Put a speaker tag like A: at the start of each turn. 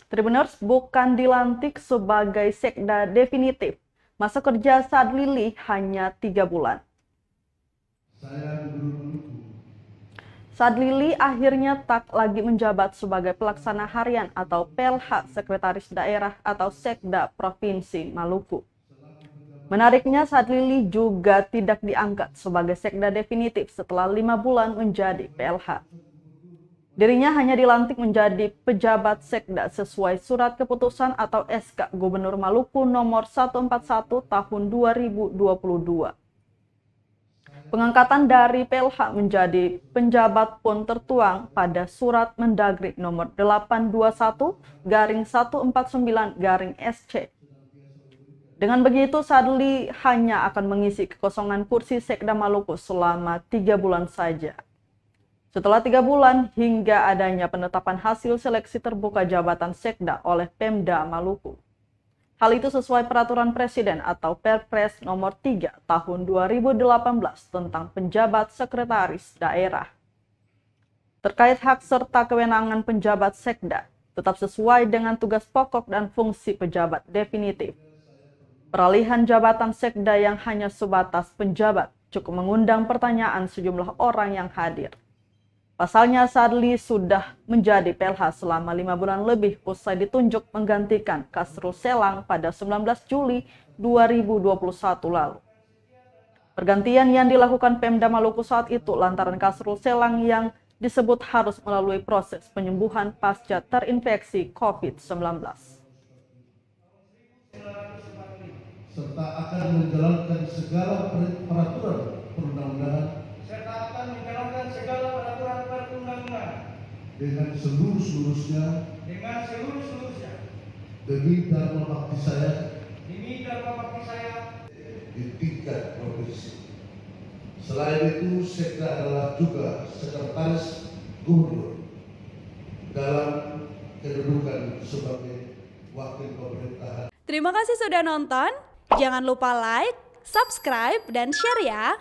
A: Tribuners bukan dilantik sebagai sekda definitif. Masa kerja Sadlili hanya 3 bulan. Sadlili akhirnya tak lagi menjabat sebagai pelaksana harian atau PLH Sekretaris Daerah atau Sekda Provinsi Maluku. Menariknya, Sadlili juga tidak diangkat sebagai sekda definitif setelah 5 bulan menjadi PLH. Dirinya hanya dilantik menjadi pejabat sekda sesuai Surat Keputusan atau SK Gubernur Maluku nomor 141 tahun 2022. Pengangkatan dari PLH menjadi penjabat pun tertuang pada Surat Mendagri nomor 821/149/SC. Dengan begitu, Sadli hanya akan mengisi kekosongan kursi Sekda Maluku selama 3 bulan saja. Setelah 3 bulan hingga adanya penetapan hasil seleksi terbuka jabatan Sekda oleh Pemda Maluku. Hal itu sesuai Peraturan Presiden atau Perpres nomor 3 tahun 2018 tentang penjabat sekretaris daerah. Terkait hak serta kewenangan penjabat Sekda, tetap sesuai dengan tugas pokok dan fungsi pejabat definitif. Peralihan jabatan Sekda yang hanya sebatas penjabat cukup mengundang pertanyaan sejumlah orang yang hadir. Pasalnya, Sadli sudah menjadi PLH selama 5 bulan lebih usai ditunjuk menggantikan Kasrul Selang pada 19 Juli 2021 lalu. Pergantian yang dilakukan Pemda Maluku saat itu lantaran Kasrul Selang yang disebut harus melalui proses penyembuhan pasca terinfeksi COVID-19.
B: Serta akan menjalankan segala peraturan perundang-undangan dengan seluruh-seluruhnya demi dharma bakti saya di tingkat provinsi. Selain itu, Sekda adalah juga sekretaris gubernur dalam kedudukan sebagai wakil pemerintahan.
C: Terima kasih sudah nonton. Jangan lupa like, subscribe, dan share ya.